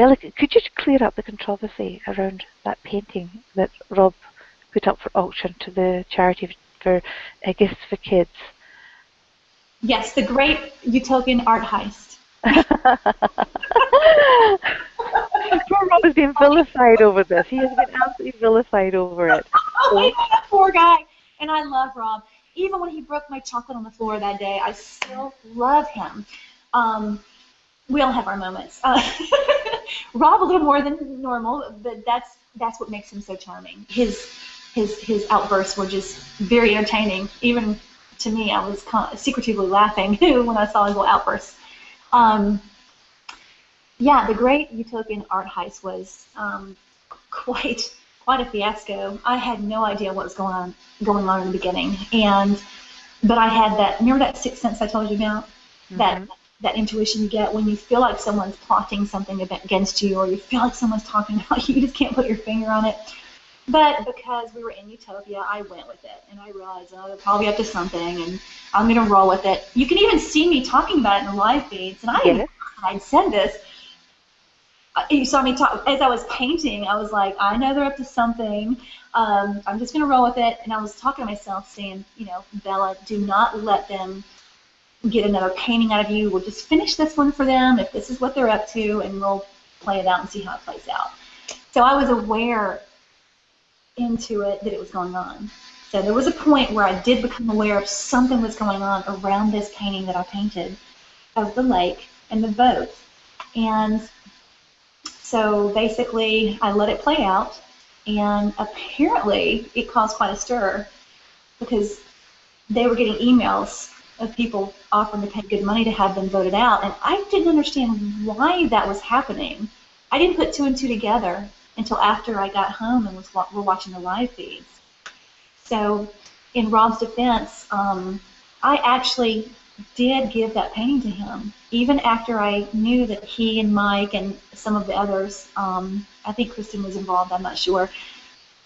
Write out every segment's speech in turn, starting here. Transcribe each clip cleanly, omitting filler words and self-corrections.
Bella, could you clear up the controversy around that painting that Rob put up for auction to the charity for gifts for kids? Yes, the Great Utopian Art Heist. Poor Rob has been vilified over this. He has been absolutely vilified over it. Oh, I know, that poor guy. And I love Rob. Even when he broke my chocolate on the floor that day, I still love him. We all have our moments. Rob a little more than normal, but that's what makes him so charming. His outbursts were just very entertaining. Even to me, I was secretively laughing when I saw his little outbursts. Yeah, the Great Utopian Art Heist was quite a fiasco. I had no idea what was going on in the beginning, but I had that. Remember that sixth sense I told you about? Mm-hmm. That intuition you get when you feel like someone's plotting something against you, or you feel like someone's talking about you. You just can't put your finger on it. But because we were in Utopia, I went with it, and I realized, oh, they're probably up to something, and I'm going to roll with it. You can even see me talking about it in the live feeds, and I'd said this. You saw me talk as I was painting. I was like, I know they're up to something. I'm just going to roll with it. And I was talking to myself, saying, Bella, do not let them get another painting out of you. We'll just finish this one for them if this is what they're up to, and we'll play it out and see how it plays out. So I was aware into it that it was going on. So there was a point where I did become aware of something was going on around this painting that I painted of the lake and the boat. And so basically, I let it play out, and apparently it caused quite a stir because they were getting emails of people offering to pay good money to have them voted out, and I didn't understand why that was happening. I didn't put two and two together until after I got home and were watching the live feeds. So in Rob's defense, I actually did give that painting to him, even after I knew that he and Mike and some of the others, I think Kristen was involved, I'm not sure,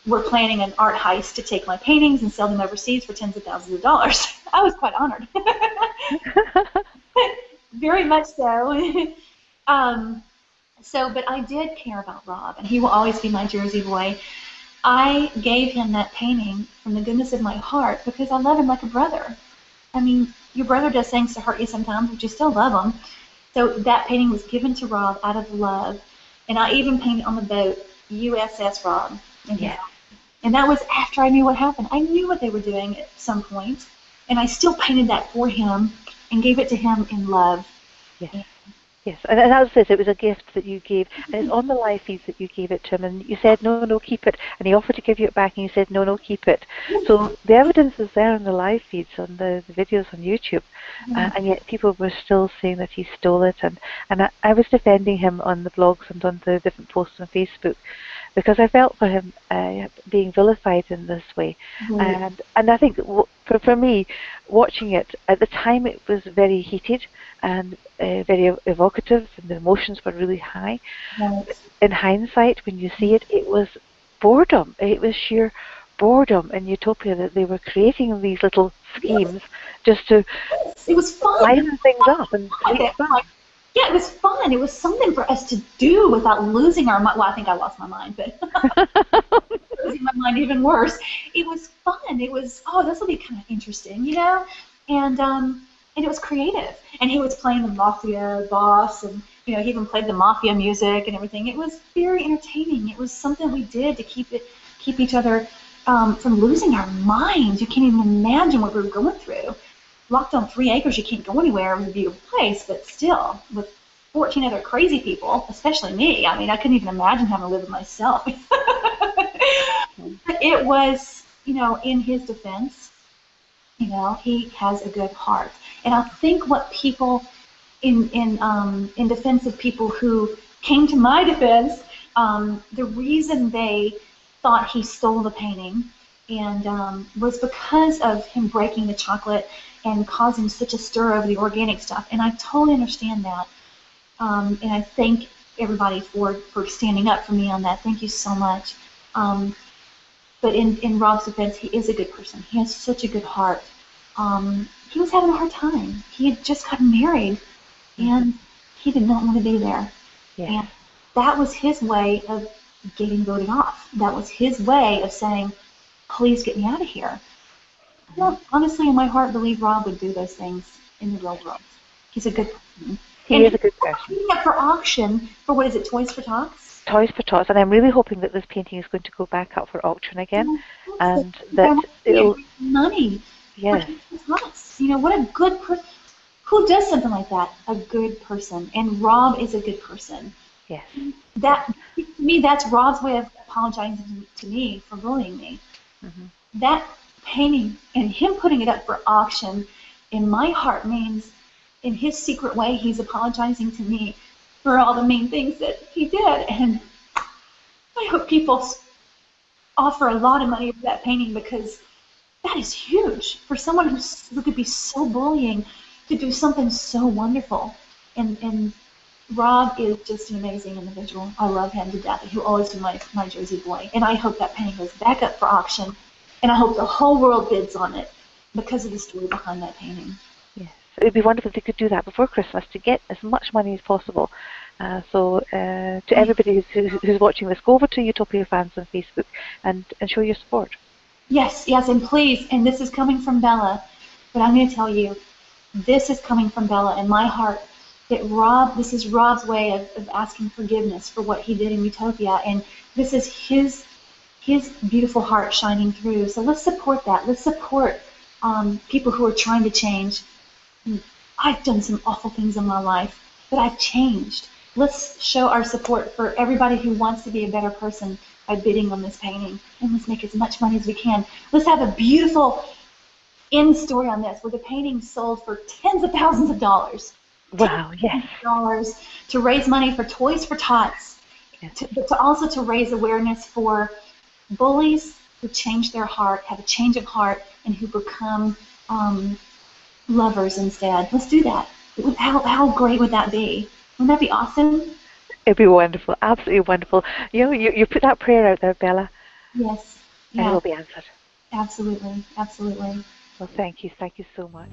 were planning an art heist to take my paintings and sell them overseas for tens of thousands of dollars. I was quite honored. Very much so. But I did care about Rob, and he will always be my Jersey boy. I gave him that painting from the goodness of my heart because I love him like a brother. I mean, your brother does things to hurt you sometimes, but you still love him. So that painting was given to Rob out of love, and I even painted on the boat USS Rob. And that was after I knew what happened. I knew what they were doing at some point, and I still painted that for him and gave it to him in love. Yes. Yes, and as I said, it was a gift that you gave, and it's on the live feeds that you gave it to him, and you said, no, keep it, and he offered to give you it back, and you said, no, keep it. So the evidence is there on the live feeds, on the videos on YouTube, and yet people were still saying that he stole it, and I was defending him on the blogs and on the different posts on Facebook, because I felt for him being vilified in this way. And I think for me, watching it, at the time it was very heated and very evocative, and the emotions were really high. In hindsight, when you see it, it was boredom. It was sheer boredom in Utopia that they were creating these little schemes just to liven things up and create fun. Yeah, it was fun. It was something for us to do without losing our mind. Well, I think I lost my mind, but losing my mind even worse. It was fun. It was, this will be kind of interesting, and it was creative. And he was playing the mafia boss, and he even played the mafia music and everything. It was very entertaining. It was something we did to keep each other from losing our minds. You can't even imagine what we were going through. Locked on 3 acres, you can't go anywhere. It was a beautiful place, but still, with 14 other crazy people, especially me. I mean, I couldn't even imagine having to live with myself. But it was, in his defense, he has a good heart. And I think what people, in defense of people who came to my defense, the reason they thought he stole the painting and was because of him breaking the chocolate and causing such a stir over the organic stuff. And I totally understand that. And I thank everybody for standing up for me on that. Thank you so much. But in Rob's defense, he is a good person. He has such a good heart. He was having a hard time. He had just gotten married, and he did not want to be there. Yeah. that was his way of getting voted off. That was his way of saying, please get me out of here. I don't honestly in my heart believe Rob would do those things in the real world. He's a good person. He is a good person. He's up for auction for, what is it, Toys for Tots? Toys for Tots, and I'm really hoping that this painting is going to go back up for auction again, and that it'll money. Yes. For Tots. You know, what a good person. Who does something like that? A good person. And Rob is a good person. Yes. That, to me, that's Rob's way of apologizing to me for bullying me. Mm-hmm. That painting and him putting it up for auction in my heart means in his secret way he's apologizing to me for all the mean things that he did. And I hope people offer a lot of money for that painting, because that is huge for someone who could be so bullying to do something so wonderful. And Rob is just an amazing individual. I love him to death. He'll always be my Jersey boy. And I hope that painting goes back up for auction. And I hope the whole world bids on it because of the story behind that painting. Yes. It would be wonderful if they could do that before Christmas to get as much money as possible. So to everybody who's watching this, go over to Utopia Fans on Facebook and show your support. Yes, yes, and please, and this is coming from Bella, but I'm going to tell you, this is coming from Bella in my heart, that this is Rob's way of asking forgiveness for what he did in Utopia, and this is his beautiful heart shining through. So let's support that. Let's support people who are trying to change. I've done some awful things in my life, but I've changed. Let's show our support for everybody who wants to be a better person by bidding on this painting, and let's make as much money as we can. Let's have a beautiful end story on this, where the painting sold for tens of thousands of dollars. Wow, yes. Dollars to raise money for Toys for Tots, yes. But also to raise awareness for bullies who change their heart, have a change of heart, and who become lovers instead. Let's do that. How great would that be? Wouldn't that be awesome? It'd be wonderful, absolutely wonderful. You know, you put that prayer out there, Bella. Yes. And it will be answered. Absolutely, absolutely. Well, thank you so much.